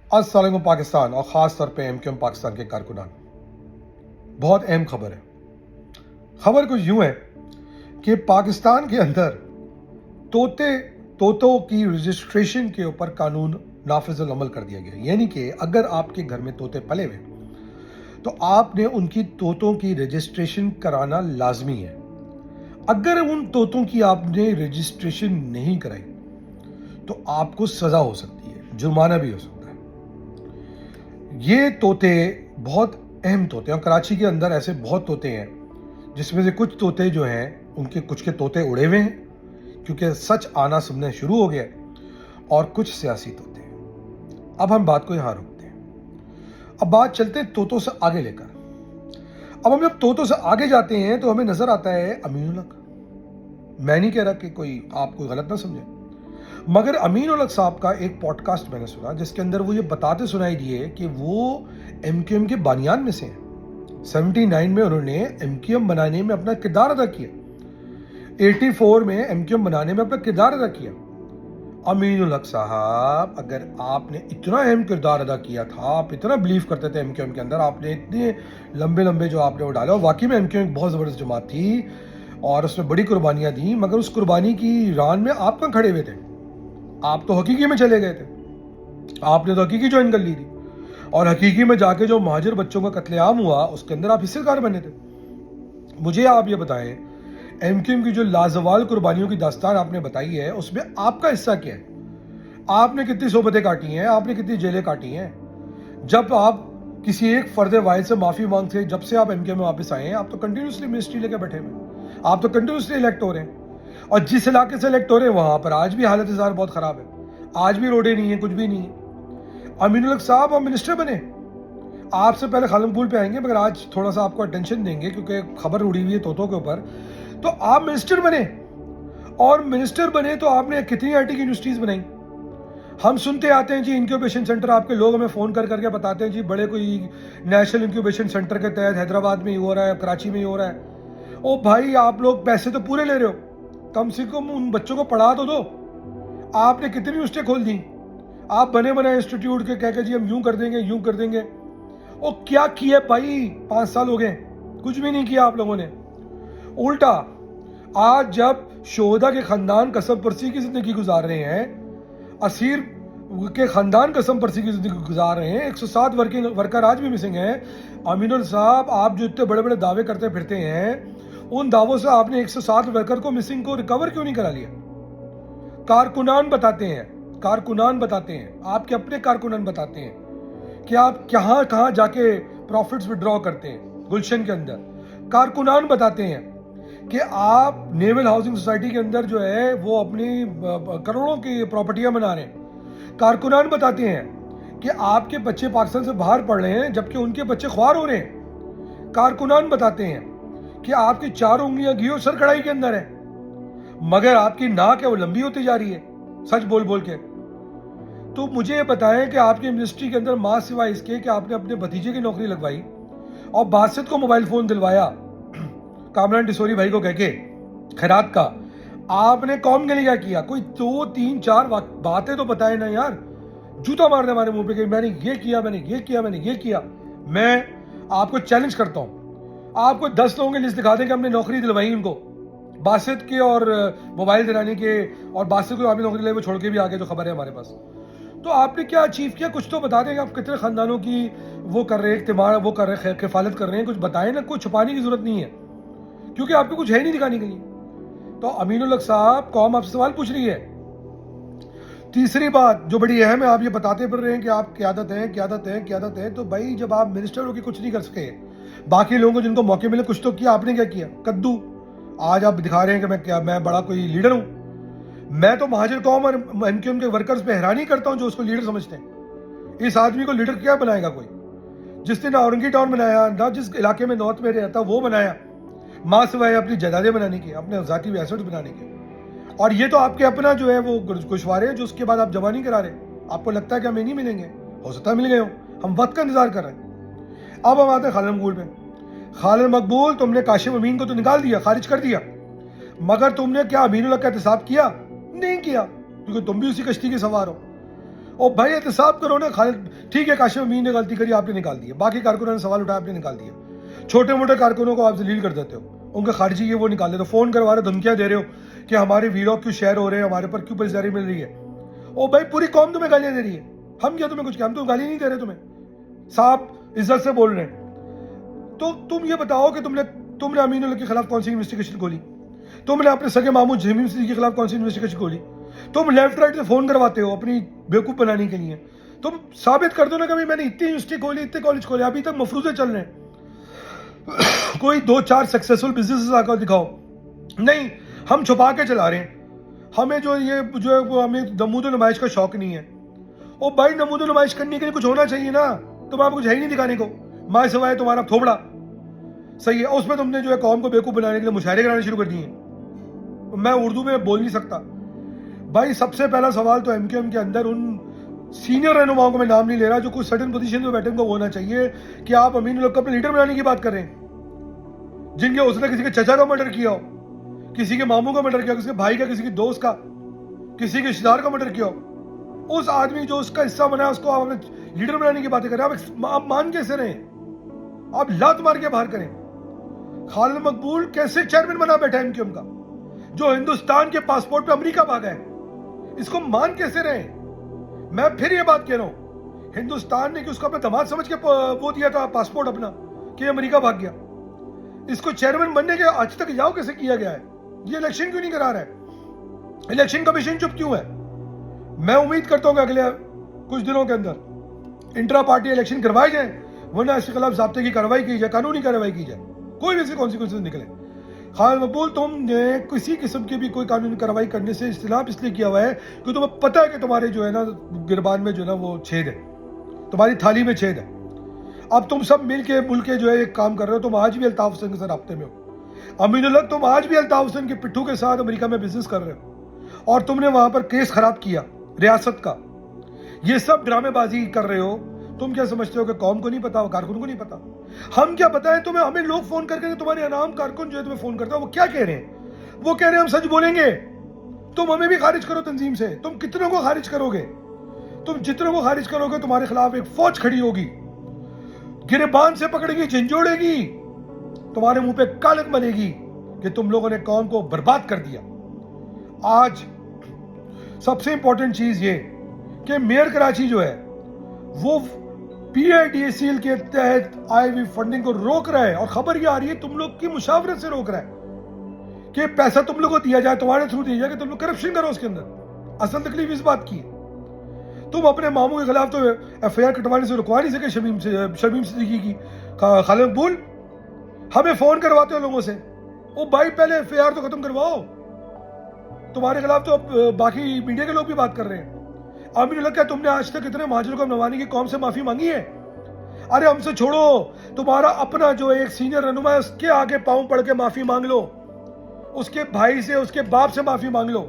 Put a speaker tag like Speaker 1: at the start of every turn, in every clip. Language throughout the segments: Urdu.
Speaker 1: السلام علیکم پاکستان اور خاص طور پہ ایم کیو ایم پاکستان کے کارکنان. بہت اہم خبر ہے. خبر کچھ یوں ہے کہ پاکستان کے اندر طوطوں کی رجسٹریشن کے اوپر قانون نافذ العمل کر دیا گیا. یعنی کہ اگر آپ کے گھر میں طوطے پلے ہوئے تو آپ نے ان کی طوطوں کی رجسٹریشن کرانا لازمی ہے. اگر ان طوطوں کی آپ نے رجسٹریشن نہیں کرائی تو آپ کو سزا ہو سکتی ہے، جرمانہ بھی ہو سکتا ہے. یہ طوطے بہت اہم طوطے ہیں اور کراچی کے اندر ایسے بہت طوطے ہیں جس میں سے کچھ طوطے جو ہیں ان کے کچھ کے طوطے اڑے ہوئے ہیں کیونکہ سچ آنا سننا شروع ہو گیا اور کچھ سیاسی طوطے ہیں. اب ہم بات کو یہاں روکتے ہیں. اب بات چلتے ہیں طوطوں سے آگے لے کر. اب ہم جب طوطوں سے آگے جاتے ہیں تو ہمیں نظر آتا ہے امین الحق. میں نہیں کہہ رہا کہ کوئی آپ کوئی غلط نہ سمجھے، مگر امین الحق صاحب کا ایک پوڈ کاسٹ میں نے سنا جس کے اندر وہ یہ بتاتے سنائی دیے کہ وہ ایم کیو ایم کے بانیان میں سے ہیں. 79 میں انہوں نے ایم کیو ایم بنانے میں اپنا کردار ادا کیا. 84 میں ایم کیو ایم بنانے میں اپنا کردار ادا کیا. امین الحق صاحب، اگر آپ نے اتنا اہم کردار ادا کیا تھا، آپ اتنا بلیو کرتے تھے ایم کیو ایم کے اندر، آپ نے اتنے لمبے جو آپ نے وہ ڈالا، واقعی میں ایم کیو ایم بہت زبردست جماعت تھی اور اس میں بڑی قربانیاں دیں، مگر اس قربانی کی ران میں آپ کہاں کھڑے ہوئے تھے؟ آپ تو حقیقی میں چلے گئے تھے. آپ نے تو حقیقی جوائن کر لی تھی اور حقیقی میں جا کے جو مہاجر بچوں کا قتل عام ہوا اس کے اندر آپ حصے دار بنے تھے. مجھے آپ یہ بتائیں، ایم کیو ایم کی جو لازوال قربانیوں کی داستان آپ نے بتائی ہے اس میں آپ کا حصہ کیا ہے؟ آپ نے کتنی صحبتیں کاٹی ہیں؟ آپ نے کتنی جیلیں کاٹی ہیں؟ جب آپ کسی ایک فرد واحد سے معافی مانگتے، جب سے آپ ایم کیو ایم میں واپس آئے ہیں آپ تو کنٹینیوسلی منسٹری لے کے بیٹھے ہوئے، آپ تو کنٹینیوسلی الیکٹ ہو رہے ہیں اور جس علاقے سے الیکٹ ہو رہے ہیں وہاں پر آج بھی حالت اظہار بہت خراب ہے. آج بھی روڈیں نہیں ہیں، کچھ بھی نہیں ہے. امین الحق صاحب آپ منسٹر بنے. آپ سے پہلے خالم پول پہ آئیں گے مگر آج تھوڑا سا آپ کو اٹینشن دیں گے کیونکہ خبر اڑی ہوئی ہے طوطوں کے اوپر. تو آپ منسٹر بنے اور منسٹر بنے تو آپ نے کتنی آئی ٹی کی یونیورسٹیز بنائی. ہم سنتے آتے ہیں جی انکیوبیشن سینٹر، آپ کے لوگ ہمیں فون کر کے بتاتے ہیں جی بڑے کوئی نیشنل انکیوبیشن سینٹر کے تحت حیدرآباد میں ہی ہو رہا ہے، کراچی میں ہی ہو رہا ہے. او بھائی آپ لوگ پیسے تو پورے لے رہے ہو، کم سے کم ان بچوں کو پڑھا تو دو. آپ نے کتنی یونیورسٹیاں کھول دی؟ آپ بنے انسٹیٹیوٹ کے کہہ کے جی ہم یوں کر دیں گے یوں کر دیں گے. او کیا کیا بھائی؟ 5 سال ہو گئے، کچھ بھی نہیں کیا آپ لوگوں نے. الٹا آج جب شہدا کے خاندان قسم پرسی کی زندگی گزار رہے ہیں، اسیر کے خاندان قسم پرسی کی زندگی گزار رہے ہیں، 107 ورکر آج بھی مسنگ ہیں. امین الحق صاحب آپ جو اتنے بڑے دعوے کرتے پھرتے ہیں، ان دعووں سے آپ نے 107 ورکر کو مسنگ کو ریکور کیوں نہیں کرا لیا؟ کارکنان بتاتے ہیں، آپ کے اپنے کارکنان بتاتے ہیں کہ آپ کہاں جا کے پروفٹس وڈرا کرتے ہیں. گلشن کے اندر کارکنان بتاتے ہیں کہ آپ نیول ہاؤسنگ سوسائٹی کے اندر جو ہے وہ اپنی کروڑوں کی پراپرٹیاں بنا رہے ہیں. کارکنان بتاتے ہیں کہ آپ کے بچے پاکستان سے باہر پڑھ رہے ہیں جبکہ ان کے بچے خوار ہو رہے ہیں. کارکنان بتاتے ہیں کہ آپ کی 4 انگلیاں گھی اور سر کڑھائی کے اندر ہے مگر آپ کی ناک ہے وہ لمبی ہوتی جا رہی ہے سچ بول کے. تو مجھے یہ بتائیں کہ آپ کی منسٹری کے اندر ماں سوائے اس کے کہ آپ نے اپنے بھتیجے کی نوکری لگوائی اور باسط کو موبائل فون دلوایا کامران ڈسوری بھائی کو کہہ کے خیرات کا، آپ نے قوم کے لیے کیا کیا؟ کوئی 2 3 4 باتیں تو بتائیں نا یار. جوتا مار دے ہمارے منہ پہ کہ میں نے یہ کیا، میں نے یہ کیا، میں نے یہ کیا. میں آپ کو چیلنج کرتا ہوں، آپ کو 10 لوگوں کی لسٹ دکھا دیں کہ ہم نے نوکری دلوائی ان کو باسط کے اور موبائل دلانے کے، اور باسط کو آپ نے نوکری لے وہ چھوڑ کے بھی آگے جو خبر ہے ہمارے پاس. تو آپ نے کیا اچیو کیا؟ کچھ تو بتا دیں کہ آپ کتنے خاندانوں کی وہ کر رہے ہیں، اجتماع وہ کر رہے ہیں، کفالت کر رہے ہیں. کچھ بتائیں نا، کچھ چھپانے کی ضرورت نہیں ہے کیونکہ آپ کو کچھ ہے نہیں دکھانے کے لیے. تو امین الحق صاحب قوم آپ سے سوال پوچھ رہی ہے. تیسری بات جو بڑی اہم ہے، آپ یہ بتاتے پھر رہے ہیں کہ آپ قیادت ہیں. تو بھائی جب آپ منسٹر ہو کے کچھ نہیں کر سکے، باقی لوگوں کو جن کو موقع ملے کچھ تو کیا، آپ نے کیا کیا؟ کدو. آج آپ دکھا رہے ہیں کہ میں بڑا کوئی لیڈر ہوں. میں تو مہاجر قوم اور ایم کیو ایم کے ورکرز پہ حیرانی کرتا ہوں جو اس کو لیڈر سمجھتے ہیں. اس آدمی کو لیڈر کیا بنائے گا کوئی؟ جس نے نہ اورنگی ٹاؤن بنایا، نہ جس علاقے میں نارتھ میں رہتا وہ بنایا، ماں سوائے اپنی جائیدادیں بنانے کی، اپنے ذاتی ایسٹس بنانے کے. اور یہ تو آپ کے اپنا جو ہے وہ گوشوارے ہیں جو اس کے بعد آپ جمع نہیں کرا رہے. آپ کو لگتا ہے کہ ہمیں نہیں ملیں گے، ہو سکتا ہے مل گئے ہوں، ہم وقت کا انتظار کر رہے ہیں. اب ہم آتے ہیں خالد مقبول پہ. خالد مقبول، تم نے کاشف امین کو تو نکال دیا، خارج کر دیا، مگر تم نے کیا امین الحق کا احتساب کیا؟ نہیں کیا، کیونکہ تم بھی اسی کشتی کے سوار ہو. اور بھائی احتساب کرو نا. خالد ٹھیک ہے کاشف امین نے غلطی کری, آپ نے نکال دیا, باقی کارکنوں نے سوال اٹھایا, آپ نے نکال دیا. چھوٹے موٹے کارکنوں کو آپ ذلیل کر دیتے ہو, ان کا خارجی یہ وہ نکال دیتے ہو, فون کروا رہے ہو, دھمکیاں دے رہے ہو کہ ہمارے ویلاگ کیوں شیئر ہو رہے ہیں, ہمارے پر کیوں پذیرائی مل رہی ہے. او بھائی پوری قوم تمہیں گالیاں دے رہی ہے, ہم کیا تمہیں کچھ کیا, ہم تو گالی نہیں دے رہے تمہیں, صاحب عزت سے بول رہے ہیں. تو تم یہ بتاؤ کہ تم نے امین اللہ کے خلاف کون سی انویسٹیگیشن کھولی, تم نے اپنے سگے ماموں جمیم صدیقی کے خلاف کون سی انویسٹیگیشن کھولی. تم لیفٹ رائٹ سے فون کرواتے ہو اپنی بیوقوف بنانے کے لیے. تم ثابت کر دو نا کہ میں نے اتنی یونیورسٹی کھولی, اتنے کالج کھولے, ابھی تک مفروضے چل رہے ہیں. کوئی 2-4 سکسیسفل بزنس آ کر دکھاؤ. نہیں, ہم چھپا کے چلا رہے ہیں. ہمیں ہمیں نمود و نمائش کا شوق نہیں ہے. او بھائی نمود و نمائش کرنے کے لیے کچھ ہونا چاہیے نا, تمہارا کچھ ہے ہی نہیں دکھانے کو, ماں سوائے تمہارا تھوبڑا. صحیح ہے, اس میں تم نے قوم کو بیوقوف بنانے کے لیے مشاعرے کرانے شروع کر دیے. میں اردو میں بول نہیں سکتا. بھائی سب سے پہلا سوال تو ایم کیو ایم کے اندر ان سینئر رہنماؤں کو میں نام نہیں لے رہا جو کچھ سرٹن پوزیشن میں بیٹھے, ان کو ہونا چاہیے کہ آپ امین الحق کو اپنے لیڈر بنانے کی بات کر رہے ہیں, جن کے اس نے کسی کے چچا کا مرڈر کیا ہو, کسی کے ماموں کا مرڈر کیا ہو, کسی کے بھائی کا, کسی کے دوست کا, کسی کے رشتے دار کا مرڈر کیا ہو. اس آدمی جو اس کا حصہ بنا ہے اس کو آپ اپنے لیڈر بنانے کی باتیں کریں. آپ مان کیسے رہیں, آپ لات مار کے باہر کریں. خالد مقبول کیسے چیئرمین بنا بیٹھا ایم کیو ایم کا, جو ہندوستان کے پاسپورٹ پہ امریکہ بھاگا ہے, اس کو مان کیسے رہیں. میں پھر یہ بات کہہ رہا ہوں, ہندوستان نے کہ اس کو اپنا دماد سمجھ کے وہ دیا تھا پاسپورٹ اپنا کہ امریکہ بھاگ گیا. اس کو چیئرمین بننے کے آج تک جاؤ کیسے کیا گیا ہے. یہ الیکشن کیوں نہیں کرا رہا ہے, الیکشن کمیشن چپ کیوں ہے. میں امید کرتا ہوں کہ اگلے کچھ دنوں کے اندر انٹرا پارٹی الیکشن کروائے جائیں, ورنہ اس کے خلاف ضابطے کی کارروائی کی جائے, قانونی کارروائی کی جائے, کوئی بھی ایسی کانسیکوینسز نکلے. خالد مقبول تم نے کسی قسم کی بھی کوئی قانونی کارروائی کرنے سے اجتناب اس لیے کیا ہوا ہے کہ تمہیں پتہ ہے کہ تمہارے نا گربان میں وہ چھید ہے, تمہاری تھالی میں چھید ہے. اب تم سب مل کے مل کے ایک کام کر رہے ہو. تم آج بھی الطاف حسین کے ساتھ رابطے میں ہو. امین الحق تم آج بھی الطاف حسین کے پٹھو کے ساتھ امریکہ میں بزنس کر رہے ہو, اور تم نے وہاں پر کیس خراب کیا ریاست کا. یہ سب ڈرامے بازی کر رہے ہو. تم کیا سمجھتے ہو کہ قوم کو نہیں پتا, کارکن کو نہیں پتا. ہم کیا بتائیں تمہیں, ہمیں لوگ فون کر کے تمہارے انعام کارکن تمہیں فون کرتا ہے, وہ کیا کہہ رہے ہیں, وہ کہہ رہے ہیں ہم سچ بولیں گے. تم ہمیں بھی خارج کرو تنظیم سے. تم کتنوں کو خارج کرو گے, تم جتنوں کو خارج کرو گے تمہارے خلاف ایک فوج کھڑی ہوگی, گریبان سے پکڑے گی, جھنجھوڑے گی, تمہارے منہ پہ کالک بنے گی کہ تم لوگوں نے قوم کو برباد کر دیا. آج سب سے امپورٹنٹ چیز یہ کہ میئر کراچی وہ پی آئی ڈی سی ایل کے تحت آئی ہوئی فنڈنگ کو روک رہا ہے, اور خبر یہ آ رہی ہے تم لوگ کی مشاورت سے روک رہا ہے کہ پیسہ تم لوگ کو دیا جائے, تمہارے تھرو دیا جائے کہ تم لوگ کرپشن کرو اس کے اندر. اصل تکلیف اس بات کی ہے, تم اپنے ماموں کے خلاف تو ایف آئی آر کٹوانے سے رکوا نہیں سکے. شمیم صدیقی کی, خالد مقبول ہمیں فون کرواتے ہو لوگوں سے, او بھائی پہلے ایف آئی آر تو ختم کرواؤ. تمہارے خلاف تو باقی میڈیا کے لوگ بھی بات کر رہے ہیں. امین الحق کیا تم نے آج تک اتنے مہاجروں کو نوانی کی قوم سے معافی مانگی ہے؟ ارے ہم سے چھوڑو, تمہارا اپنا ایک سینئر رہنما ہے اس کے آگے پاؤں پڑ کے معافی مانگ لو, اس کے بھائی سے, اس کے باپ سے معافی مانگ لو.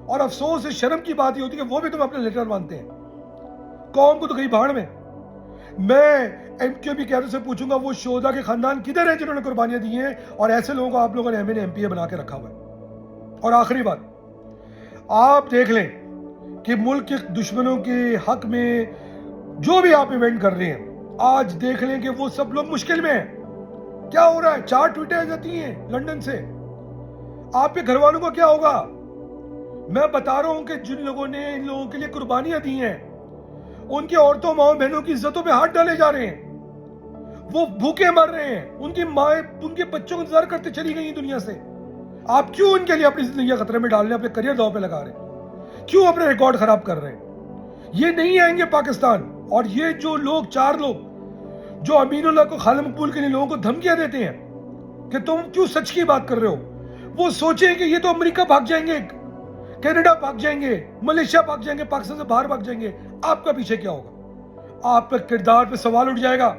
Speaker 1: اور افسوس اس شرم کی بات یہ ہوتی ہے کہ وہ بھی تم اپنے لیڈر مانتے ہیں. قوم کو تو کہیں بھاڑ میں. میں ایم کیو بی قیادت سے پوچھوں گا وہ شہداء کے خاندان کدھر ہیں جنہوں نے قربانیاں دی ہیں, اور ایسے لوگوں کو آپ لوگوں نے ایم پی اے بنا کے رکھا ہوا ہے. اور آخری بات, آپ دیکھ لیں کہ ملک کے دشمنوں کے حق میں جو بھی آپ ایونٹ کر رہے ہیں, آج دیکھ لیں کہ وہ سب لوگ مشکل میں ہیں. کیا ہو رہا ہے, 4 ٹویٹیں آ جاتی ہیں لندن سے. آپ کے گھر والوں کو کیا ہوگا؟ میں بتا رہا ہوں کہ جن لوگوں نے ان لوگوں کے لیے قربانیاں دی ہیں, ان کی عورتوں ماؤں بہنوں کی عزتوں پہ ہاتھ ڈالے جا رہے ہیں, وہ بھوکے مر رہے ہیں, ان کی مائیں ان کے بچوں کو انتظار کرتے چلی گئی دنیا سے. آپ کیوں ان کے لیے اپنی زندگی خطرے میں ڈال رہے ہیں, اپنے کریئر داؤ پہ لگا رہے ہیں, کیوں اپنے ریکارڈ خراب کر رہے ہیں؟ یہ نہیں آئیں گے پاکستان. اور یہ جو لوگ 4 لوگ جو امین اللہ کو, خالد مقبول کے لیے لوگوں کو دھمکیاں دیتے ہیں کہ تم کیوں سچ کی بات کر رہے ہو, وہ سوچیں کہ یہ تو امریکہ بھاگ جائیں گے, کینیڈا بھاگ جائیں گے, ملیشیا بھاگ جائیں گے, پاکستان سے باہر بھاگ جائیں گے. آپ کا پیچھے کیا ہوگا؟ آپ کے کردار پہ سوال اٹھ جائے گا.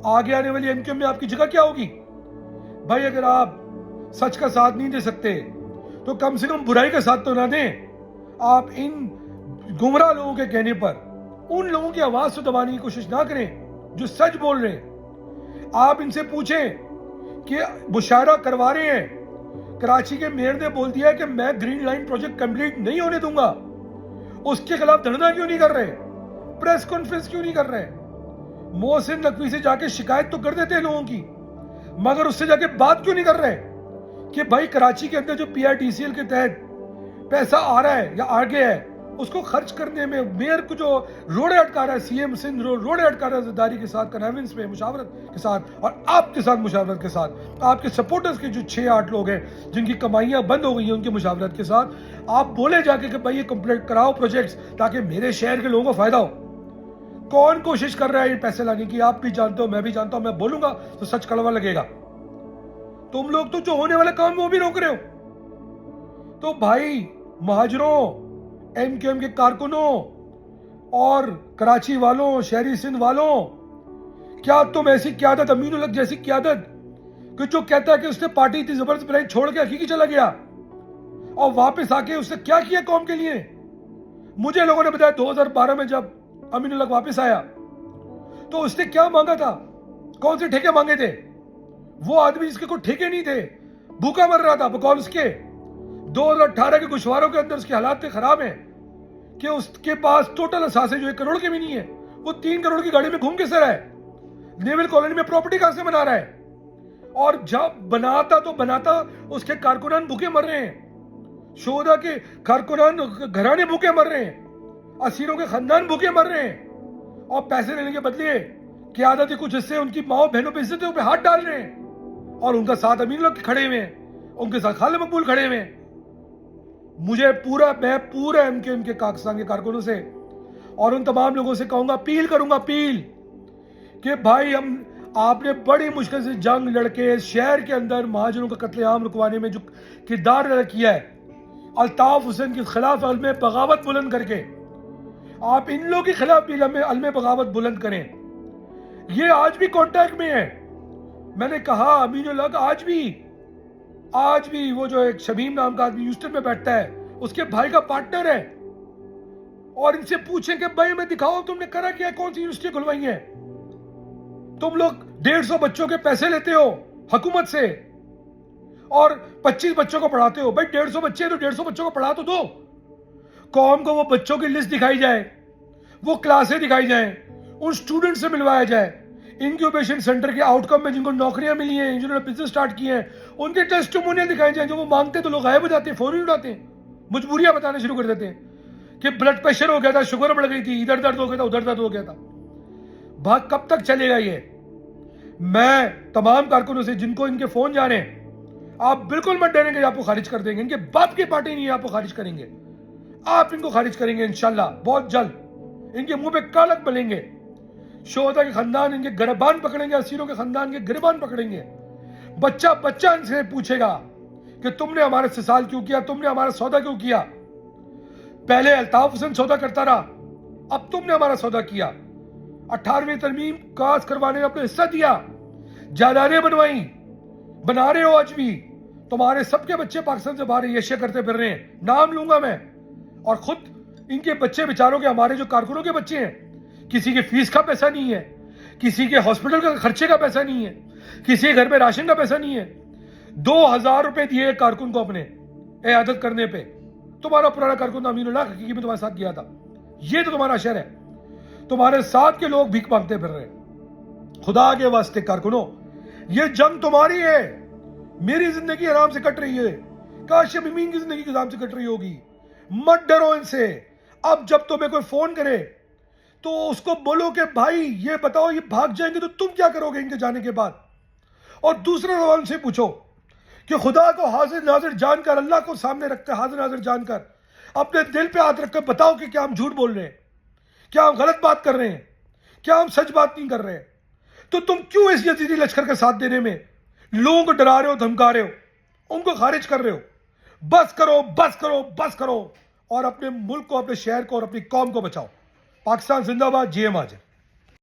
Speaker 1: آگے آنے والی ایم کیو ایم میں آپ کی جگہ کیا ہوگی؟ بھائی اگر آپ سچ کا ساتھ نہیں دے سکتے تو کم سے کم برائی کا ساتھ تو نہ دیں. آپ ان گمراہ لوگوں کے کہنے پر ان لوگوں کی آواز سے دبانے کی کوشش نہ کریں جو سچ بول رہے ہیں. آپ ان سے پوچھیں کہ مشاعرہ کروا رہے ہیں, کراچی کے میئر نے بول دیا کہ میں گرین لائن پروجیکٹ کمپلیٹ نہیں ہونے دوں گا, اس کے خلاف دھرنا کیوں نہیں کر رہے؟ پریس کانفرنس کیوں نہیں کر رہے؟ محسن نقوی سے جا کے شکایت تو کر دیتے ہیں لوگوں کی، مگر اس سے جا کے بات کیوں نہیں کر رہے کہ بھائی کراچی کے اندر جو پی آئی ٹی سی ایل کے تحت پیسہ آ رہا ہے یا آ گیا ہے، اس کو خرچ کرنے میں میئر کو جو روڑے اٹکا رہا ہے، سی ایم سندھ روڑے اٹکا رہا ہے زداری کے ساتھ، کنوینس میں مشاورت کے ساتھ، اور آپ کے ساتھ مشاورت کے ساتھ، آپ کے سپورٹرز کے جو 6-8 لوگ ہیں جن کی کمائیاں بند ہو گئی ہیں ان کی مشاورت کے ساتھ، آپ بولے جا کے کہ بھائی یہ کمپلیٹ کراؤ پروجیکٹس تاکہ میرے شہر کے لوگوں کو فائدہ ہو۔ کون کوشش کر رہا ہے یہ پیسے لانے کی؟ آپ بھی جانتے ہو، میں بھی جانتا ہوں، میں بولوں گا تو سچ کڑوا لگے گا۔ تم لوگ تو جو ہونے والا کام وہ بھی روک رہے ہو۔ تو بھائی مہاجروں، ایم کیو ایم کے کارکنوں اور کراچی والوں، شہری سندھ والوں، کیا تم ایسی قیادت، امین الحق جیسی قیادت کہ جو کہتا ہے کہ اس نے پارٹی اتنی زبردست بنائی چھوڑ کے حقیقی چلا گیا اور واپس آ کے اس نے کیا کیا قوم کے لیے؟ مجھے لوگوں نے بتایا 2012 میں جب امین الحق واپس آیا تو اس نے کیا مانگا تھا، کون سے ٹھیکے مانگے تھے؟ وہ آدمی جس کے کوئی ٹھیکے نہیں تھے، بھوکا مر رہا تھا بقول اس کے 2018 کے گوشواروں کے اندر اس کے حالات اتنے خراب ہیں کہ اس کے پاس ٹوٹل اثاثے جو 1 کروڑ کے بھی نہیں ہے، وہ 3 کروڑ کی گاڑی میں گھوم کے سر ہے، نیول کالونی میں پراپرٹی کہاں سے بنا رہا ہے؟ اور جب بناتا تو بناتا اس کے کارکنان بھوکے مر رہے ہیں، شہدا کے کارکنان گھرانے بھوکے مر رہے ہیں، اسیروں کے خاندان بھوکے مر رہے ہیں، اور پیسے لینے کے بدلے قیادت کے کچھ حصے ان کی ماؤں بہنوں پہ عزتوں پہ ہاتھ ڈال رہے ہیں، اور ان کا ساتھ امین الحق کھڑے ہوئے ہیں، ان کے ساتھ خالد مقبول کھڑے ہوئے ہیں۔ میں پورا ایم کیو ایم کے پاکستان کے کارکنوں سے اور ان تمام لوگوں سے کہوں گا، اپیل کروں گا کہ بھائی آپ نے بڑی مشکل سے جنگ لڑ کے شہر کے اندر مہاجروں کا قتل عام رکوانے میں جو کردار ادا کیا ہے، الطاف حسین کے خلاف علم بغاوت بلند کر کے آپ ان لوگوں کے خلاف بھی علم بغاوت بلند کریں۔ یہ آج بھی کانٹیکٹ میں ہے۔ میں نے کہا امین الحق آج بھی وہ جو ایک شبیم نام کا آدمی ہیوسٹن میں بیٹھتا ہے، اس کے بھائی کا پارٹنر ہے، اور ان سے پوچھیں کہ بھائی میں دکھاؤ تم نے کرا کیا، کون سی یونیورسٹی کھلوائی ہیں؟ تم لوگ 150 بچوں کے پیسے لیتے ہو حکومت سے اور 25 بچوں کو پڑھاتے ہو۔ بھائی 150 بچے تو 150 بچوں کو پڑھا تو دو، قوم کو وہ بچوں کی لسٹ دکھائی جائے، وہ کلاسیں دکھائی جائیں، ان سٹوڈنٹ سے ملوایا جائے، انکیوبیشن سینٹر کے آؤٹ کم میں جن کو نوکریاں ملی ہیں، جنہوں نے بزنس سٹارٹ کیے ہیں، ان کے ٹیسٹیمونیل دکھائے جائیں۔ جو وہ مانگتے تو لوگ غائب ہو جاتے ہیں، فون ہی اٹھاتے ہیں، مجبوریاں بتانا شروع کر دیتے ہیں کہ بلڈ پریشر ہو گیا تھا، شوگر بڑھ گئی تھی، ادھر درد ہو گیا تھا، ادھر درد ہو گیا تھا۔ بھاگ کب تک چلے گا یہ؟ میں تمام کارکنوں سے جن کو ان کے فون جا رہے ہیں، آپ بالکل مت ڈریں گے، آپ کو خارج کر دیں گے، ان کے باپ کی پارٹی نہیں ہے، آپ کو خارج کریں گے، آپ ان کو خارج کریں گے انشاءاللہ بہت جلد، ان کے منہ پہ کالک بلیں گے، شہدا کے خاندان ان کے گریبان پکڑیں گے، اسیروں کے خاندان کے گریبان پکڑیں گے، بچہ ان سے پوچھے گا کہ تم نے ہمارے استحصال کیوں کیا، تم نے ہمارا سودا کیوں کیا؟ پہلے الطاف حسین سودا کرتا رہا، اب تم نے ہمارا سودا کیا، 18ویں ترمیم کاس کروانے میں اپنا حصہ دیا، جائیدادیں بنوائیں، بنا رہے ہو آج بھی، تمہارے سب کے بچے پاکستان سے باہر ایشیا کرتے پھر رہے ہیں، نام لوں گا میں، اور خود ان کے بچے بیچاروں کے، ہمارے جو کارکنوں کے بچے ہیں، کسی کے فیس کا پیسہ نہیں ہے، کسی کے ہاسپٹل کا خرچے کا پیسہ نہیں ہے، کسی کے گھر میں راشن کا پیسہ نہیں ہے، 2000 روپے دیے کارکن کو اپنے عیادت کرنے پہ، تمہارا پرانا کارکن امین الحق حقیقی میں تمہارے ساتھ گیا تھا، یہ تو تمہارا شہر ہے، تمہارے ساتھ کے لوگ بھیک مانگتے پھر رہے۔ خدا کے واسطے کارکنوں، یہ جنگ تمہاری ہے، میری زندگی آرام سے کٹ رہی ہے، کاش امین کی زندگی آرام سے کٹ رہی ہوگی، مت ڈرو ان سے۔ اب جب تمہیں کوئی فون کرے تو اس کو بولو کہ بھائی یہ بتاؤ یہ بھاگ جائیں گے تو تم کیا کرو گے ان کے جانے کے بعد، اور دوسرے سوال سے پوچھو کہ خدا کو حاضر ناظر جان کر، اللہ کو سامنے رکھتے حاضر ناظر جان کر، اپنے دل پہ ہاتھ رکھ کر بتاؤ کہ کیا ہم جھوٹ بول رہے ہیں، کیا ہم غلط بات کر رہے ہیں، کیا ہم سچ بات نہیں کر رہے ہیں؟ تو تم کیوں اس یزیدی لشکر کا ساتھ دینے میں لوگوں کو ڈرا رہے ہو، دھمکا رہے ہو، ان کو خارج کر رہے ہو؟ بس کرو، بس کرو، بس کرو، اور اپنے ملک کو، اپنے شہر کو اور اپنی قوم کو بچاؤ۔ پاکستان زندہ باد، جی ایم آج ہے۔